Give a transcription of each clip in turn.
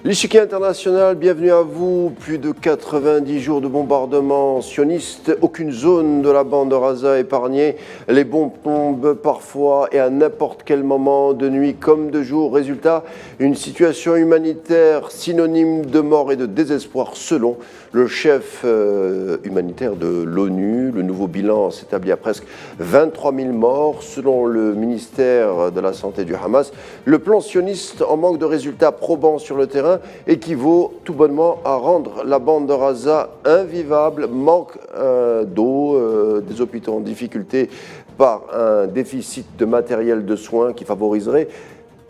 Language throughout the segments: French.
L'échiquier international, bienvenue à vous. Plus de 90 jours de bombardements sionistes, aucune zone de la bande de Gaza épargnée. Les bombes tombent parfois et à n'importe quel moment, de nuit comme de jour. Résultat, une situation humanitaire synonyme de mort et de désespoir selon le chef humanitaire de l'ONU. Le nouveau bilan s'établit à presque 23 000 morts selon le ministère de la Santé du Hamas. Le plan sioniste, en manque de résultats probants sur le terrain, équivaut tout bonnement à rendre la bande de Gaza invivable, manque d'eau, des hôpitaux en difficulté par un déficit de matériel de soins qui favoriserait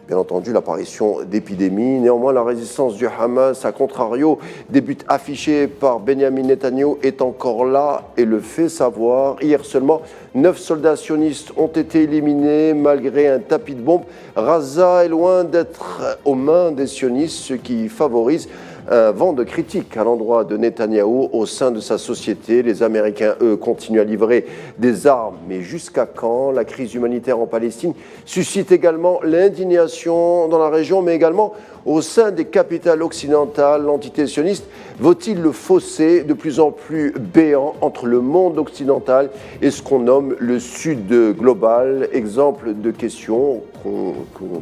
bien entendu l'apparition d'épidémies. Néanmoins, la résistance du Hamas, à contrario des buts affichés par Benjamin Netanyahou, est encore là et le fait savoir. Hier seulement, 9 soldats sionistes ont été éliminés malgré un tapis de bombes. Gaza est loin d'être aux mains des sionistes, ce qui favorise un vent de critique à l'endroit de Netanyahou au sein de sa société. Les Américains, eux, continuent à livrer des armes. Mais jusqu'à quand? La crise humanitaire en Palestine suscite également l'indignation dans la région, mais également au sein des capitales occidentales. L'entité sioniste vaut-il le fossé de plus en plus béant entre le monde occidental et ce qu'on nomme le Sud global? Exemple de questions qu'on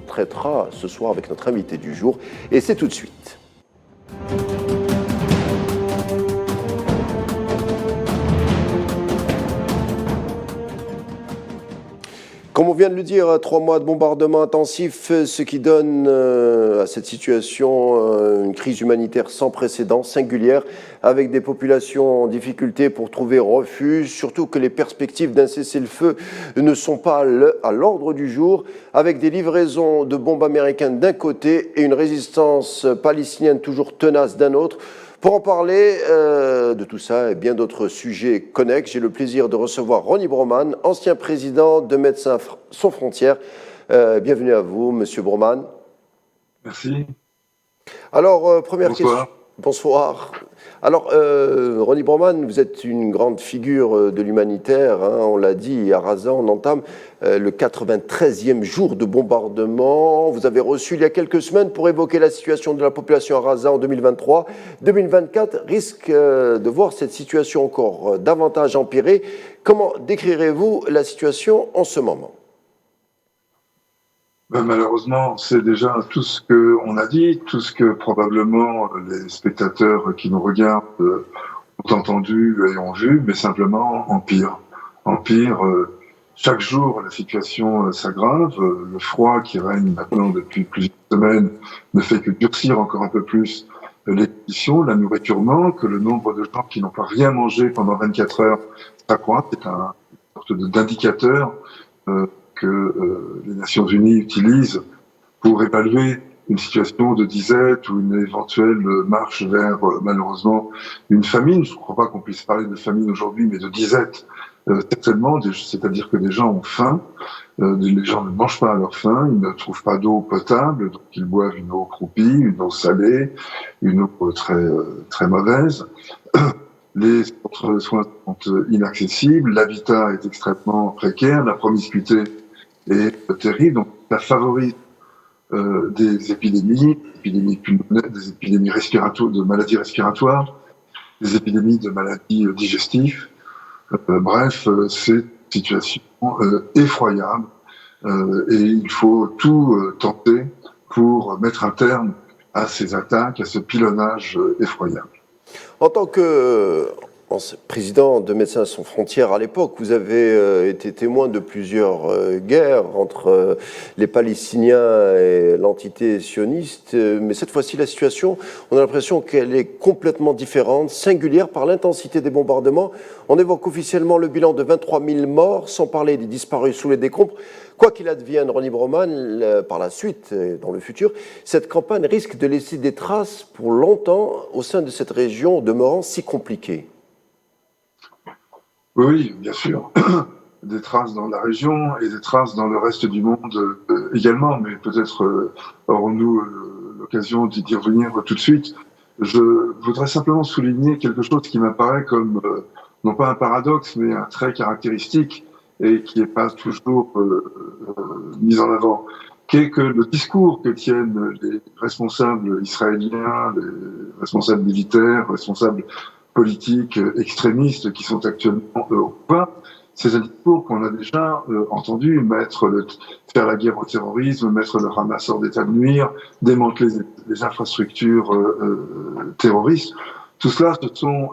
traitera ce soir avec notre invité du jour. Et c'est tout de suite. Comme on vient de le dire, 3 mois de bombardements intensifs, ce qui donne à cette situation une crise humanitaire sans précédent, singulière, avec des populations en difficulté pour trouver refuge, surtout que les perspectives d'un cessez-le-feu ne sont pas à l'ordre du jour, avec des livraisons de bombes américaines d'un côté et une résistance palestinienne toujours tenace d'un autre. Pour en parler de tout ça et bien d'autres sujets connexes, j'ai le plaisir de recevoir Ronnie Broman, ancien président de Médecins sans frontières. Bienvenue à vous, Monsieur Broman. Merci. Alors, première Bonsoir. question. Bonsoir. Alors, Ronnie Broman, vous êtes une grande figure de l'humanitaire, hein, on l'a dit, à Gaza, on entame le 93e jour de bombardement. Vous avez reçu il y a quelques semaines pour évoquer la situation de la population à Gaza en 2023. 2024 risque de voir cette situation encore davantage empirer. Comment décrirez-vous la situation en ce moment ? Malheureusement, c'est déjà tout ce qu'on a dit, tout ce que probablement les spectateurs qui nous regardent ont entendu et ont vu, mais simplement empire. Chaque jour, la situation s'aggrave. Le froid qui règne maintenant depuis plusieurs semaines ne fait que durcir encore un peu plus les conditions. La nourriture manque, le nombre de gens qui n'ont pas rien mangé pendant 24 heures s'accroît. C'est une sorte d'indicateur que les Nations Unies utilisent pour évaluer une situation de disette ou une éventuelle marche vers, malheureusement, une famine. Je ne crois pas qu'on puisse parler de famine aujourd'hui, mais de disette, certainement, c'est-à-dire que des gens ont faim, les gens ne mangent pas à leur faim, ils ne trouvent pas d'eau potable, donc ils boivent une eau croupie, une eau salée, une eau très mauvaise. Les centres de soins sont inaccessibles, l'habitat est extrêmement précaire, la promiscuité est terrible, donc ça favorise des épidémies pulmonaires, des épidémies respiratoires, de maladies respiratoires, des épidémies de maladies digestives. Bref, c'est une situation effroyable et il faut tout tenter pour mettre un terme à ces attaques, à ce pilonnage effroyable. En tant que président de Médecins sans frontières à l'époque, vous avez été témoin de plusieurs guerres entre les Palestiniens et l'entité sioniste, mais cette fois-ci la situation, on a l'impression qu'elle est complètement différente, singulière par l'intensité des bombardements. On évoque officiellement le bilan de 23 000 morts, sans parler des disparus sous les décombres. Quoi qu'il advienne, Ronnie Broman, par la suite, dans le futur, cette campagne risque de laisser des traces pour longtemps au sein de cette région demeurant si compliquée. Oui, bien sûr. Des traces dans la région et des traces dans le reste du monde également, mais peut-être aurons-nous l'occasion d'y revenir tout de suite. Je voudrais simplement souligner quelque chose qui m'apparaît comme, non pas un paradoxe, mais un trait caractéristique et qui n'est pas toujours mis en avant. qui est que le discours que tiennent les responsables israéliens, les responsables militaires, responsables politiques extrémistes qui sont actuellement au pouvoir, c'est un discours qu'on a déjà entendu, faire la guerre au terrorisme, mettre le Hamas hors d'état de nuire, démanteler les infrastructures terroristes. Tout cela, ce sont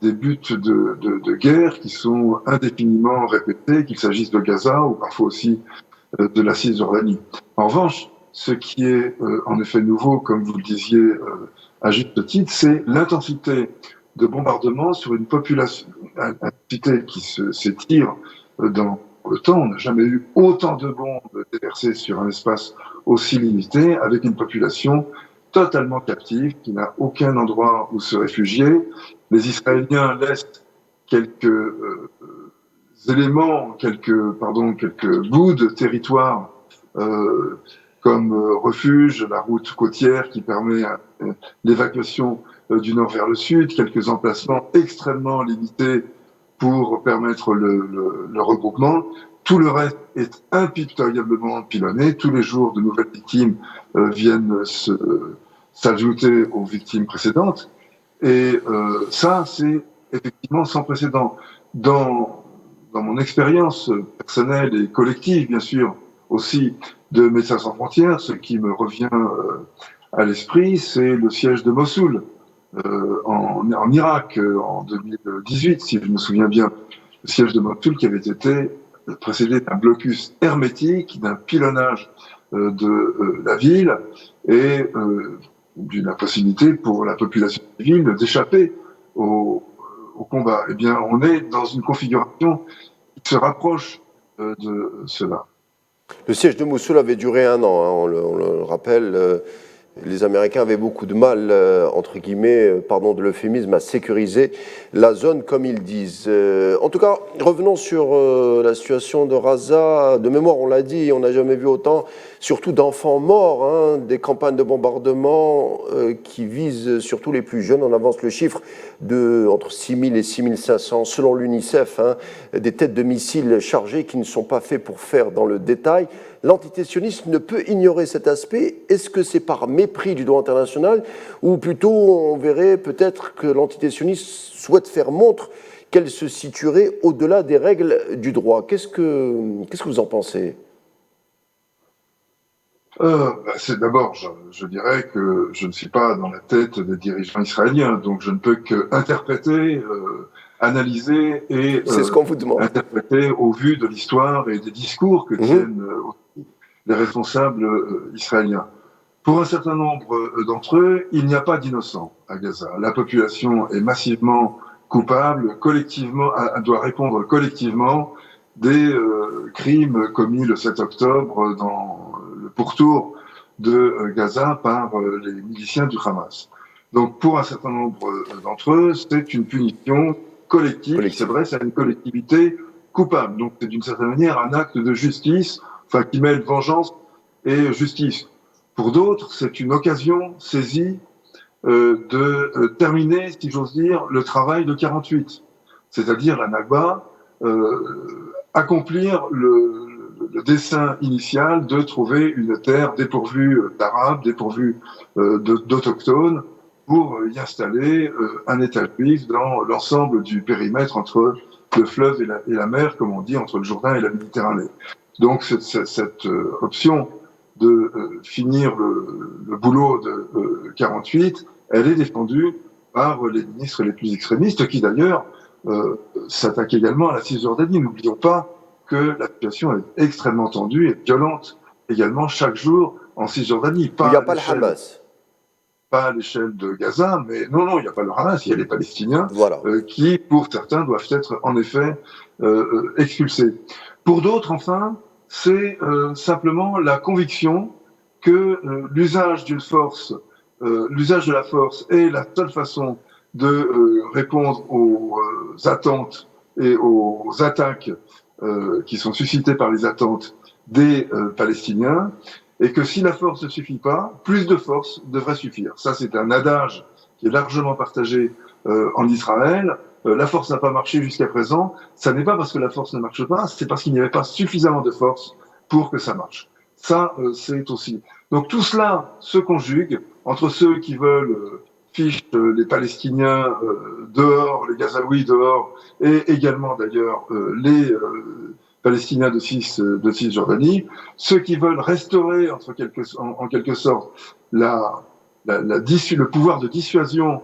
des buts de guerre qui sont indéfiniment répétés, qu'il s'agisse de Gaza ou parfois aussi de la Cisjordanie. En revanche, ce qui est en effet nouveau, comme vous le disiez à juste titre, c'est l'intensité de bombardement sur une population, une intensité qui s'étire dans le temps. On n'a jamais eu autant de bombes déversées sur un espace aussi limité, avec une population totalement captive, qui n'a aucun endroit où se réfugier. Les Israéliens laissent quelques éléments, quelques bouts de territoire comme refuge, la route côtière qui permet l'évacuation du nord vers le sud, quelques emplacements extrêmement limités pour permettre le regroupement. Tout le reste est impitoyablement pilonné. Tous les jours, de nouvelles victimes viennent s'ajouter aux victimes précédentes. Et ça, c'est effectivement sans précédent. Dans mon expérience personnelle et collective, bien sûr, aussi de Médecins sans frontières, ce qui me revient à l'esprit, c'est le siège de Mossoul en Irak en 2018, si je me souviens bien. Le siège de Mossoul qui avait été précédé d'un blocus hermétique, d'un pilonnage de la ville et d'une impossibilité pour la population civile d'échapper au combat. Eh bien, on est dans une configuration qui se rapproche de cela. Le siège de Mossoul avait duré 1 an, hein, on le rappelle. Les Américains avaient beaucoup de mal, entre guillemets, pardon de l'euphémisme, à sécuriser la zone, comme ils disent. En tout cas, revenons sur la situation de Raza. De mémoire, on l'a dit, on n'a jamais vu autant, surtout d'enfants morts, hein, des campagnes de bombardement qui visent surtout les plus jeunes. On avance le chiffre de entre 6 000 et 6 500, selon l'UNICEF, hein, des têtes de missiles chargées qui ne sont pas faits pour faire dans le détail. L'entité sioniste ne peut ignorer cet aspect. Est-ce que c'est par mépris du droit international ou plutôt on verrait peut-être que l'entité sioniste souhaite faire montre qu'elle se situerait au-delà des règles du droit? Qu'est-ce que vous en pensez? D'abord, je dirais que je ne suis pas dans la tête des dirigeants israéliens, donc je ne peux qu'interpréter, analyser et c'est ce qu'on vous demande. Interpréter au vu de l'histoire et des discours que tiennent les responsables israéliens. Pour un certain nombre d'entre eux, il n'y a pas d'innocents à Gaza. La population est massivement coupable, collectivement, doit répondre collectivement des crimes commis le 7 octobre dans le pourtour de Gaza par les miliciens du Hamas. Donc pour un certain nombre d'entre eux, c'est une punition collective qui s'adresse à une collectivité coupable. Donc c'est d'une certaine manière un acte de justice, enfin qui mêle vengeance et justice. Pour d'autres, c'est une occasion saisie de terminer, si j'ose dire, le travail de 48, c'est-à-dire la Nakba, accomplir le dessein initial de trouver une terre dépourvue d'Arabes, dépourvue d'Autochtones, pour y installer un État juif dans l'ensemble du périmètre entre le fleuve et la mer, comme on dit, entre le Jourdain et la Méditerranée. Donc cette option de finir le boulot de 48, elle est défendue par les ministres les plus extrémistes, qui d'ailleurs s'attaquent également à la Cisjordanie. N'oublions pas que la situation est extrêmement tendue et violente également chaque jour en Cisjordanie. Il n'y a pas le Hamas. Pas à l'échelle de Gaza, mais non, il n'y a pas le Hamas, il y a les Palestiniens, voilà. Qui, pour certains, doivent être en effet expulsés. Pour d'autres, enfin, c'est simplement la conviction que l'usage d'une force, l'usage de la force est la seule façon de répondre aux attentes et aux attaques qui sont suscitées par les attentes des Palestiniens, et que si la force ne suffit pas, plus de force devrait suffire. Ça, c'est un adage qui est largement partagé en Israël. La force n'a pas marché jusqu'à présent. Ça n'est pas parce que la force ne marche pas, c'est parce qu'il n'y avait pas suffisamment de force pour que ça marche. Ça, c'est aussi. Donc tout cela se conjugue entre ceux qui veulent fiche les Palestiniens dehors, les Gazaouis dehors, et également d'ailleurs les Palestiniens de Cisjordanie, ceux qui veulent restaurer en quelque sorte le pouvoir de dissuasion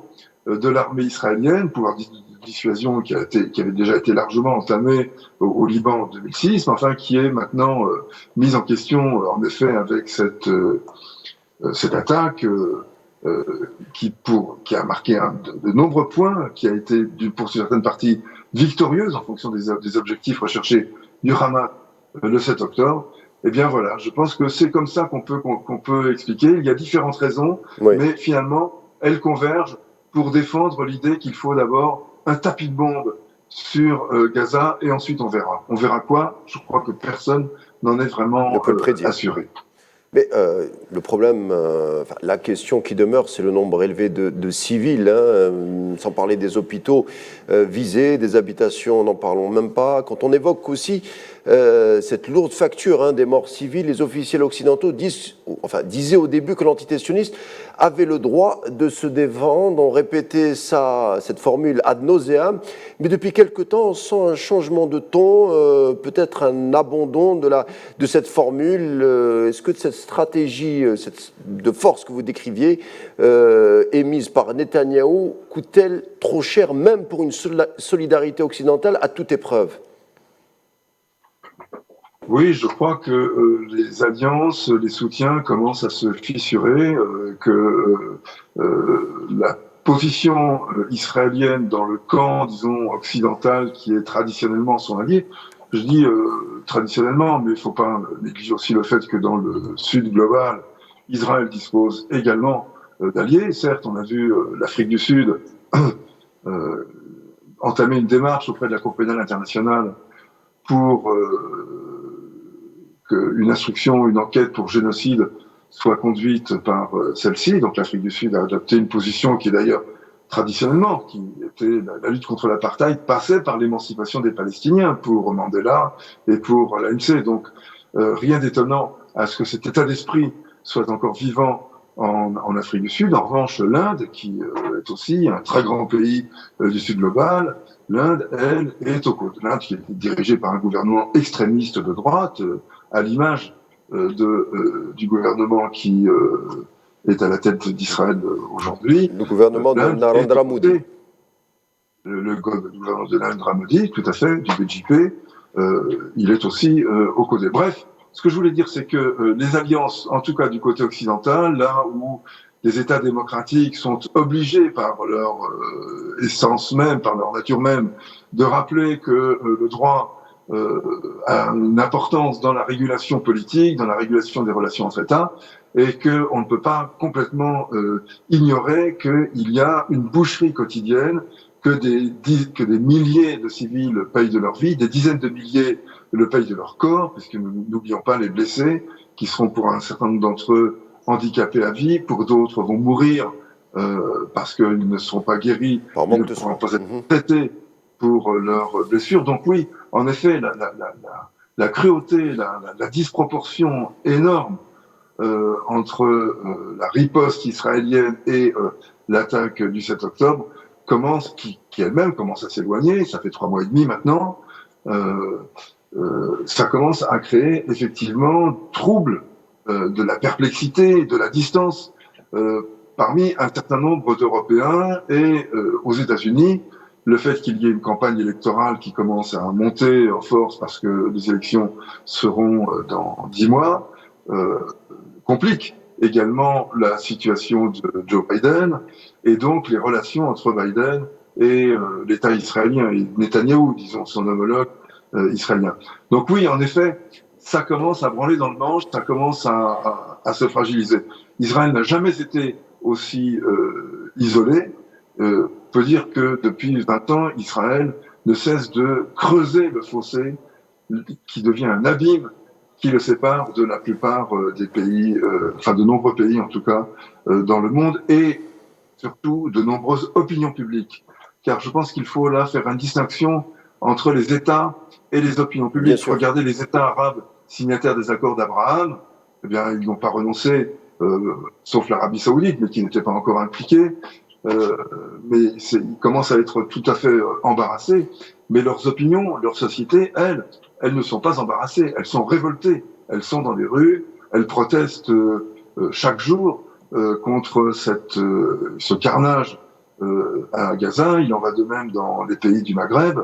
de l'armée israélienne, pouvoir de dissuasion qui avait déjà été largement entamé au Liban en 2006, mais enfin qui est maintenant mise en question en effet avec cette attaque qui a marqué de nombreux points, qui a été pour certaines parties victorieuse en fonction des objectifs recherchés du Hamas le 7 octobre. Eh bien voilà, je pense que c'est comme ça qu'on peut expliquer. Il y a différentes raisons, Oui. mais finalement, elles convergent pour défendre l'idée qu'il faut d'abord un tapis de bombe sur Gaza et ensuite on verra. On verra quoi? Je crois que personne n'en est vraiment assuré. Mais le problème, la question qui demeure, c'est le nombre élevé de civils, sans parler des hôpitaux visés, des habitations, n'en parlons même pas. Quand on évoque aussi cette lourde facture des morts civiles, les officiels occidentaux disaient au début que l'entité sioniste avait le droit de se défendre. On répétait cette formule ad nauseam, mais depuis quelque temps, on sent un changement de ton, peut-être un abandon de cette formule. Est-ce que cette stratégie de force que vous décriviez, émise par Netanyahou, coûte-t-elle trop cher, même pour une solidarité occidentale à toute épreuve? Oui, je crois que les alliances, les soutiens commencent à se fissurer, que la position israélienne dans le camp, disons, occidental, qui est traditionnellement son allié, je dis traditionnellement, mais il ne faut pas négliger aussi le fait que dans le sud global, Israël dispose également d'alliés. Certes, on a vu l'Afrique du Sud entamer une démarche auprès de la Cour pénale internationale pour qu'une instruction, une enquête pour génocide soit conduite par celle-ci. Donc l'Afrique du Sud a adopté une position qui est d'ailleurs traditionnellement, qui était la lutte contre l'apartheid, passait par l'émancipation des Palestiniens pour Mandela et pour l'ANC. Donc rien d'étonnant à ce que cet état d'esprit soit encore vivant en Afrique du Sud. En revanche, l'Inde, qui est aussi un très grand pays du Sud global, l'Inde, elle, est aux côtés. L'Inde qui est dirigée par un gouvernement extrémiste de droite, à l'image du gouvernement qui est à la tête d'Israël aujourd'hui. Le gouvernement de Narendra Modi. Le gouvernement de Narendra Modi, tout à fait, du BJP, il est aussi aux côtés. Bref, ce que je voulais dire, c'est que les alliances, en tout cas du côté occidental, là où les États démocratiques sont obligés par leur essence même, par leur nature même, de rappeler que le droit a une importance dans la régulation politique, dans la régulation des relations entre États, et qu'on ne peut pas complètement ignorer qu'il y a une boucherie quotidienne, que des milliers de civils payent de leur vie, des dizaines de milliers le payent de leur corps, puisque nous n'oublions pas les blessés, qui seront pour un certain nombre d'entre eux handicapés à vie, pour d'autres vont mourir parce qu'ils ne seront pas guéris, ils ne pourront pas être traités pour leurs blessures. Donc oui, en effet, la cruauté, la disproportion énorme entre la riposte israélienne et l'attaque du 7 octobre qui elle-même commence à s'éloigner. Ça fait 3 mois et demi maintenant. Ça commence à créer effectivement trouble, de la perplexité, de la distance parmi un certain nombre d'Européens et aux États-Unis. Le fait qu'il y ait une campagne électorale qui commence à monter en force parce que les élections seront dans 10 mois complique également la situation de Joe Biden et donc les relations entre Biden et l'État israélien et Netanyahou, disons son homologue israélien. Donc oui, en effet, ça commence à branler dans le manche, ça commence à se fragiliser. Israël n'a jamais été aussi isolé. Peut dire que depuis 20 ans, Israël ne cesse de creuser le fossé qui devient un abîme qui le sépare de la plupart des pays, de nombreux pays en tout cas, dans le monde et surtout de nombreuses opinions publiques. Car je pense qu'il faut là faire une distinction entre les États et les opinions publiques. Regardez les États arabes signataires des accords d'Abraham, eh bien, ils n'ont pas renoncé, sauf l'Arabie Saoudite, mais qui n'était pas encore impliquée. Mais ils commencent à être tout à fait embarrassés. Mais leurs opinions, leur société, elles ne sont pas embarrassées. Elles sont révoltées. Elles sont dans les rues. Elles protestent chaque jour contre ce carnage à Gaza. Il en va de même dans les pays du Maghreb.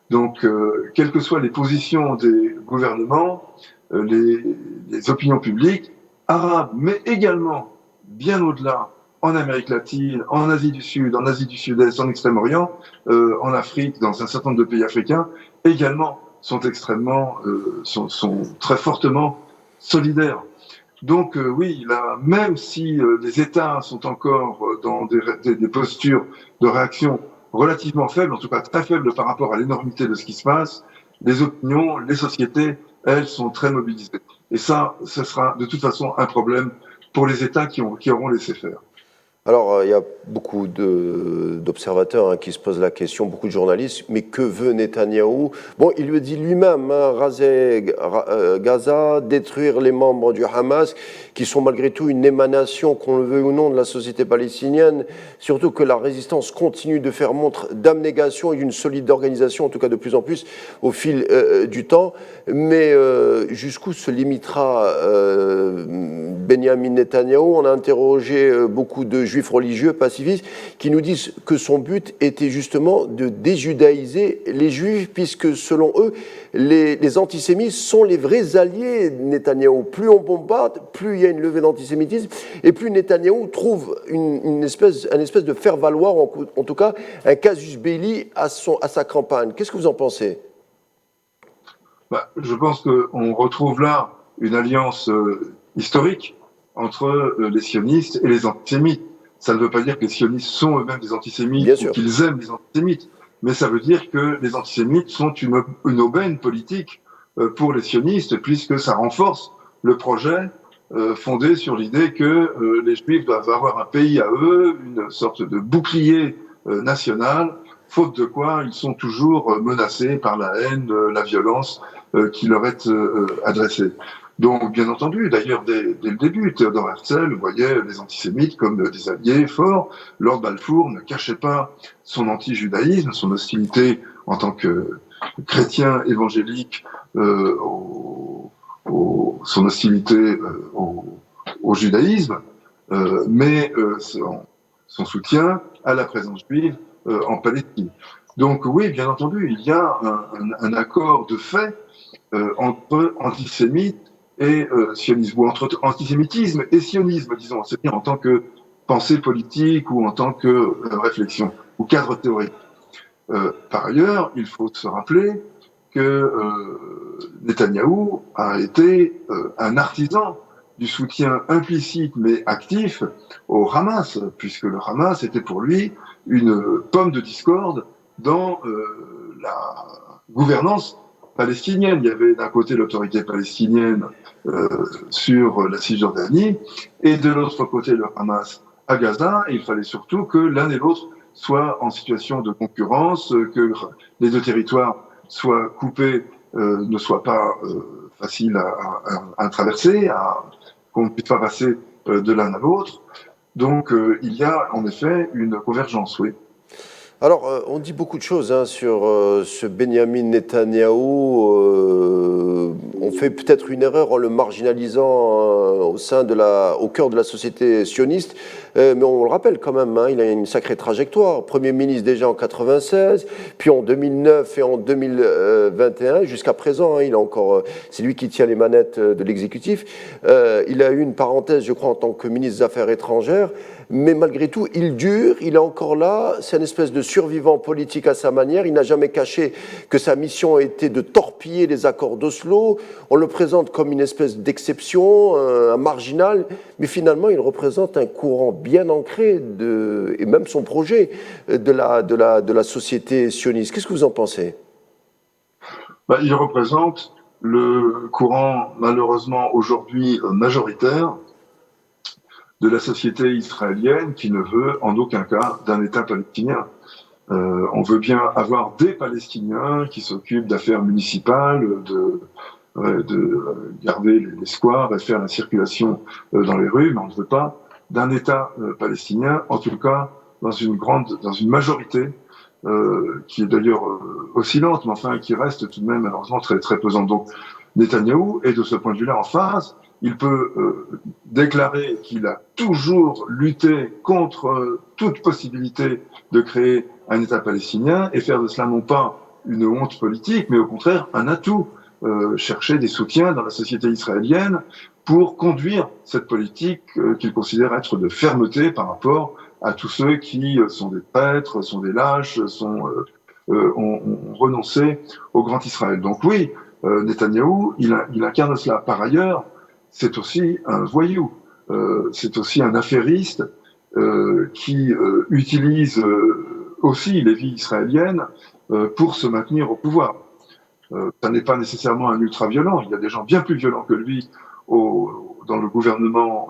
Donc, quelles que soient les positions des gouvernements, les opinions publiques arabes, mais également bien au-delà, en Amérique latine, en Asie du Sud, en Asie du Sud-Est, en Extrême-Orient, en Afrique, dans un certain nombre de pays africains, également sont sont très fortement solidaires. Donc oui, là, même si les États sont encore dans des postures de réaction relativement faibles, en tout cas très faibles par rapport à l'énormité de ce qui se passe, les opinions, les sociétés, elles sont très mobilisées. Et ça, ce sera de toute façon un problème pour les États qui auront laissé faire. Alors, il y a beaucoup d'observateurs qui se posent la question, beaucoup de journalistes, mais que veut Netanyahou? Bon, il le dit lui-même, raser Gaza, détruire les membres du Hamas, qui sont malgré tout une émanation, qu'on le veuille ou non, de la société palestinienne, surtout que la résistance continue de faire montre d'abnégation et d'une solide organisation, en tout cas de plus en plus, au fil du temps. Mais jusqu'où se limitera Benjamin Netanyahou? On a interrogé beaucoup de juifs religieux, pacifistes, qui nous disent que son but était justement de déjudaïser les juifs, puisque selon eux, les antisémites sont les vrais alliés de Netanyahou. Plus on bombarde, plus il y a une levée d'antisémitisme, et plus Netanyahou trouve un espèce de faire-valoir, en tout cas un casus belli à sa campagne. Qu'est-ce que vous en pensez? Je pense qu'on retrouve là une alliance historique entre les sionistes et les antisémites. Ça ne veut pas dire que les sionistes sont eux-mêmes des antisémites ou qu'ils aiment les antisémites, mais ça veut dire que les antisémites sont une aubaine politique pour les sionistes, puisque ça renforce le projet fondé sur l'idée que les juifs doivent avoir un pays à eux, une sorte de bouclier national, faute de quoi ils sont toujours menacés par la haine, la violence qui leur est adressée. Donc, bien entendu, d'ailleurs, dès le début, Théodore Herzl voyait les antisémites comme des alliés forts. Lord Balfour ne cachait pas son anti-judaïsme, son hostilité en tant que chrétien évangélique, son hostilité au judaïsme, mais son soutien à la présence juive en Palestine. Donc oui, bien entendu, il y a un accord de fait entre antisémites et sionisme, ou entre antisémitisme et sionisme, disons, c'est-à-dire en tant que pensée politique ou en tant que réflexion ou cadre théorique. Par ailleurs, il faut se rappeler que Netanyahou a été un artisan du soutien implicite mais actif au Hamas, puisque le Hamas était pour lui une pomme de discorde dans la gouvernance palestinienne. Il y avait d'un côté l'autorité palestinienne sur la Cisjordanie et de l'autre côté le Hamas à Gaza, et il fallait surtout que l'un et l'autre soient en situation de concurrence, que les deux territoires soient coupés, ne soient pas faciles à traverser, qu'on ne puisse pas passer de l'un à l'autre. Donc il y a en effet une convergence, oui. Alors, on dit beaucoup de choses sur ce Benjamin Netanyahou. On fait peut-être une erreur en le marginalisant au cœur de la société sioniste, mais on le rappelle quand même, il a une sacrée trajectoire. Premier ministre déjà en 96, puis en 2009 et en 2021, jusqu'à présent, c'est lui qui tient les manettes de l'exécutif. Il a eu une parenthèse, je crois, en tant que ministre des Affaires étrangères, mais malgré tout, il dure, il est encore là, c'est une espèce de survivant politique à sa manière. Il n'a jamais caché que sa mission était de torpiller les accords d'Oslo. On le présente comme une espèce d'exception, un marginal, mais finalement, il représente un courant bien ancré, et même son projet, de la société sioniste. Qu'est-ce que vous en pensez? Il représente le courant, malheureusement, aujourd'hui majoritaire, de la société israélienne qui ne veut en aucun cas d'un État palestinien. On veut bien avoir des Palestiniens qui s'occupent d'affaires municipales, garder les squares et faire la circulation dans les rues, mais on ne veut pas d'un État palestinien, en tout cas dans une majorité qui est d'ailleurs oscillante, mais enfin qui reste tout de même malheureusement très très pesante. Donc Netanyahou est de ce point de vue-là en phase. Il peut déclarer qu'il a toujours lutté contre toute possibilité de créer un État palestinien et faire de cela non pas une honte politique, mais au contraire un atout, chercher des soutiens dans la société israélienne pour conduire cette politique qu'il considère être de fermeté par rapport à tous ceux qui sont des traîtres, sont des lâches, ont renoncé au grand Israël. Donc oui, Netanyahou, il incarne cela. Par ailleurs, c'est aussi un voyou, c'est aussi un affairiste qui utilise aussi les vies israéliennes pour se maintenir au pouvoir. Ça n'est pas nécessairement un ultra-violent, il y a des gens bien plus violents que lui dans le gouvernement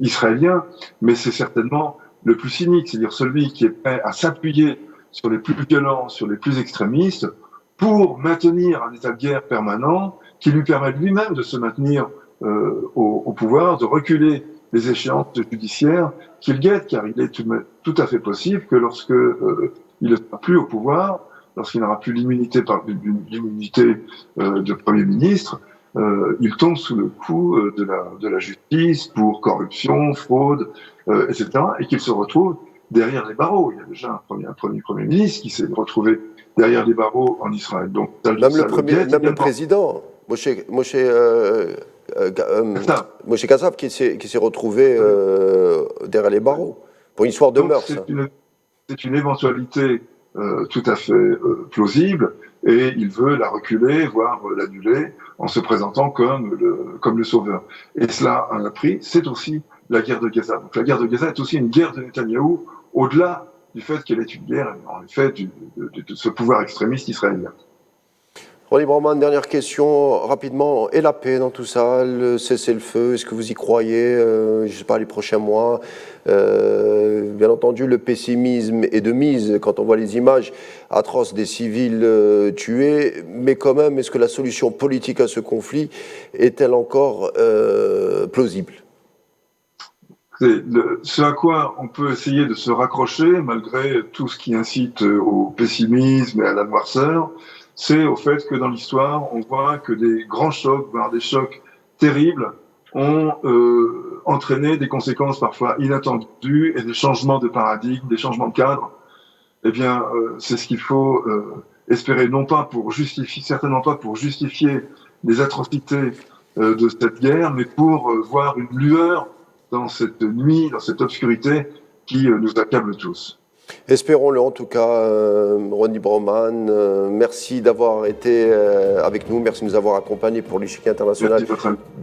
israélien, mais c'est certainement le plus cynique, c'est-à-dire celui qui est prêt à s'appuyer sur les plus violents, sur les plus extrémistes, pour maintenir un état de guerre permanent qui lui permet lui-même de se maintenir au pouvoir, de reculer les échéances judiciaires qu'il guette, car il est tout à fait possible que lorsque il ne sera plus au pouvoir, lorsqu'il n'aura plus l'immunité de Premier ministre, il tombe sous le coup de la justice pour corruption, fraude, etc., et qu'il se retrouve derrière les barreaux. Il y a déjà un premier ministre qui s'est retrouvé derrière les barreaux en Israël. Donc, même le président, Moshe Katsav, qui s'est retrouvé derrière les barreaux pour une histoire de meurtre. C'est une éventualité tout à fait plausible, et il veut la reculer, voire l'annuler, en se présentant comme le sauveur. Et cela a un prix, c'est aussi la guerre de Gaza. Donc la guerre de Gaza est aussi une guerre de Netanyahou, au-delà du fait qu'elle est une guerre, en effet, de ce pouvoir extrémiste israélien. Ronnie Broman, dernière question, rapidement. Et la paix dans tout ça, le cessez-le-feu, est-ce que vous y croyez, je ne sais pas, les prochains mois? Bien entendu, le pessimisme est de mise quand on voit les images atroces des civils tués, mais quand même, est-ce que la solution politique à ce conflit est-elle encore plausible? Ce à quoi on peut essayer de se raccrocher, malgré tout ce qui incite au pessimisme et à la noirceur, c'est au fait que dans l'histoire, on voit que des grands chocs, voire des chocs terribles, ont entraîné des conséquences parfois inattendues et des changements de paradigme, des changements de cadre. Eh bien, c'est ce qu'il faut espérer, non pas pour justifier, certainement pas pour justifier les atrocités de cette guerre, mais pour voir une lueur dans cette nuit, dans cette obscurité qui nous accable tous. Espérons-le en tout cas, Ronnie Broman. Merci d'avoir été avec nous, merci de nous avoir accompagnés pour l'échiquier international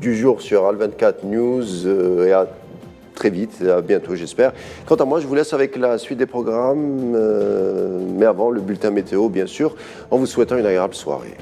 du jour sur Al24 News. Et à très vite, à bientôt j'espère. Quant à moi, je vous laisse avec la suite des programmes, mais avant le bulletin météo bien sûr, en vous souhaitant une agréable soirée.